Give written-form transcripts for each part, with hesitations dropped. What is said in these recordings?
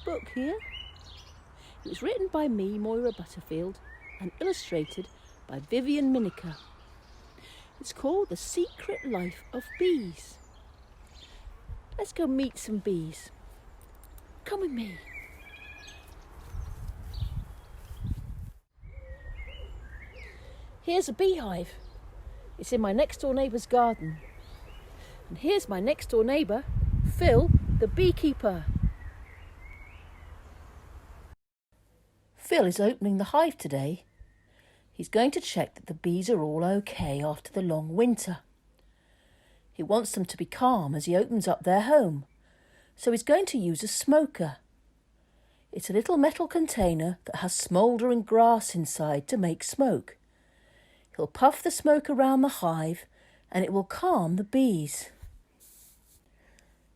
book here. It was written by me, Moira Butterfield, and illustrated by Vivian Miniker. It's called The Secret Life of Bees. Let's go meet some bees. Come with me. Here's a beehive. It's in my next door neighbour's garden. And here's my next door neighbour, Phil, the beekeeper. Phil is opening the hive today. He's going to check that the bees are all okay after the long winter. He wants them to be calm as he opens up their home, so he's going to use a smoker. It's a little metal container that has smouldering grass inside to make smoke. He'll puff the smoke around the hive and it will calm the bees.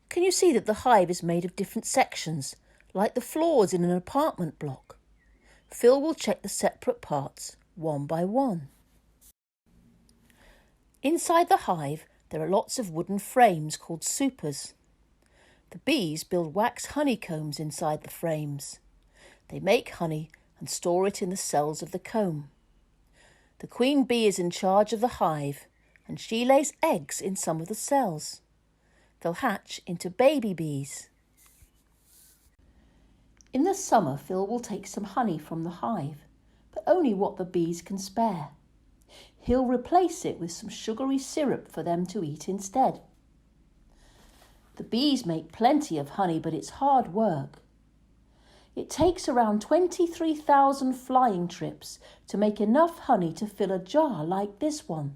Can you see that the hive is made of different sections, like the floors in an apartment block? Phil will check the separate parts one by one. Inside the hive, there are lots of wooden frames called supers. The bees build wax honeycombs inside the frames. They make honey and store it in the cells of the comb. The queen bee is in charge of the hive, and she lays eggs in some of the cells. They'll hatch into baby bees. In the summer, Phil will take some honey from the hive, but only what the bees can spare. He'll replace it with some sugary syrup for them to eat instead. The bees make plenty of honey, but it's hard work. It takes around 23,000 flying trips to make enough honey to fill a jar like this one.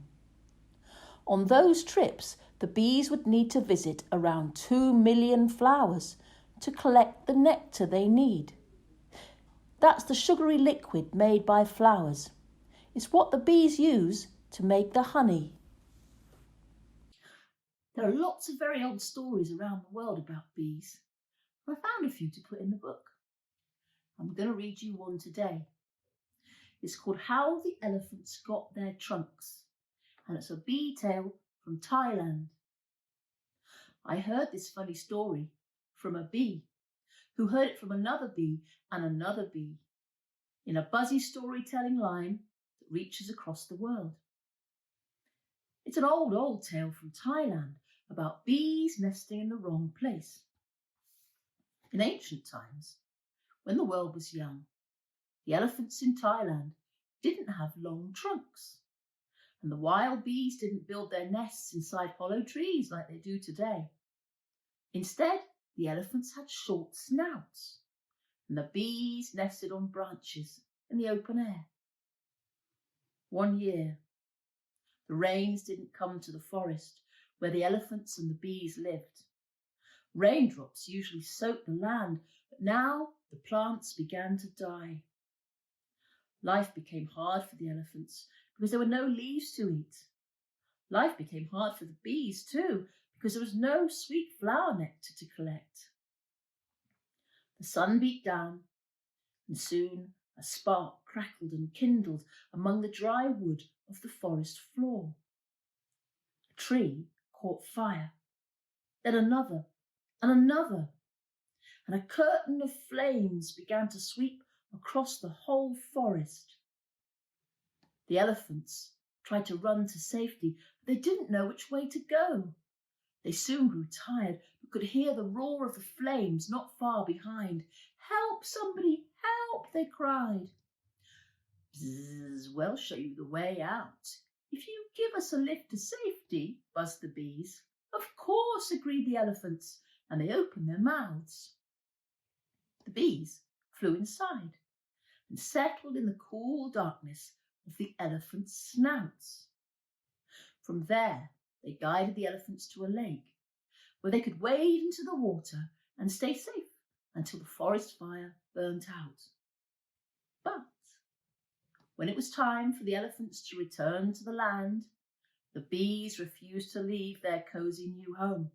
On those trips, the bees would need to visit around 2 million flowers to collect the nectar they need. That's the sugary liquid made by flowers. It's what the bees use to make the honey. There are lots of very old stories around the world about bees. I found a few to put in the book. I'm going to read you one today. It's called How the Elephants Got Their Trunks, and it's a bee tale from Thailand. I heard this funny story from a bee who heard it from another bee and another bee in a buzzy storytelling line that reaches across the world. It's an old tale from Thailand about bees nesting in the wrong place. In ancient times, when the world was young, the elephants in Thailand didn't have long trunks, and the wild bees didn't build their nests inside hollow trees like they do today. Instead, the elephants had short snouts, and the bees nested on branches in the open air. One year, the rains didn't come to the forest where the elephants and the bees lived. Raindrops usually soaked the land, but now the plants began to die. Life became hard for the elephants because there were no leaves to eat. Life became hard for the bees too because there was no sweet flower nectar to collect. The sun beat down, and soon a spark crackled and kindled among the dry wood of the forest floor. A tree caught fire, then another and another, and a curtain of flames began to sweep across the whole forest. The elephants tried to run to safety, but they didn't know which way to go. They soon grew tired, but could hear the roar of the flames not far behind. "Help, somebody, help!" they cried. "Bzzz, we'll show you the way out if you give us a lift to safety," buzzed the bees. "Of course," agreed the elephants, and they opened their mouths. The bees flew inside and settled in the cool darkness of the elephants' snouts. From there, they guided the elephants to a lake where they could wade into the water and stay safe until the forest fire burnt out. But when it was time for the elephants to return to the land, the bees refused to leave their cozy new home.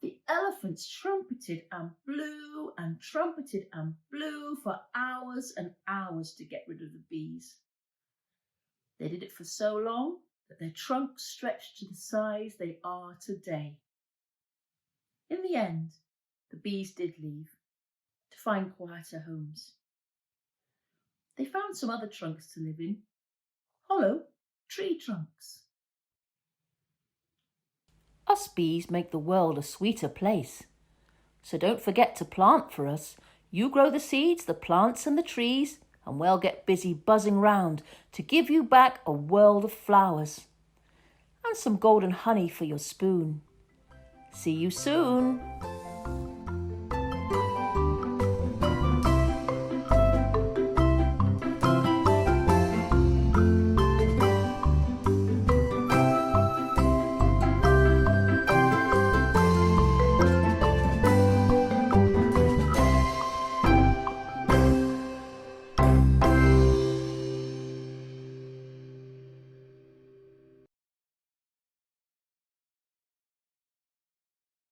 The elephants trumpeted and blew and trumpeted and blew for hours and hours to get rid of the bees. They did it for so long that their trunks stretched to the size they are today. In the end, the bees did leave, find quieter homes. They found some other trunks to live in, hollow tree trunks. Us bees make the world a sweeter place. So don't forget to plant for us. You grow the seeds, the plants and the trees, and we'll get busy buzzing round to give you back a world of flowers. And some golden honey for your spoon. See you soon.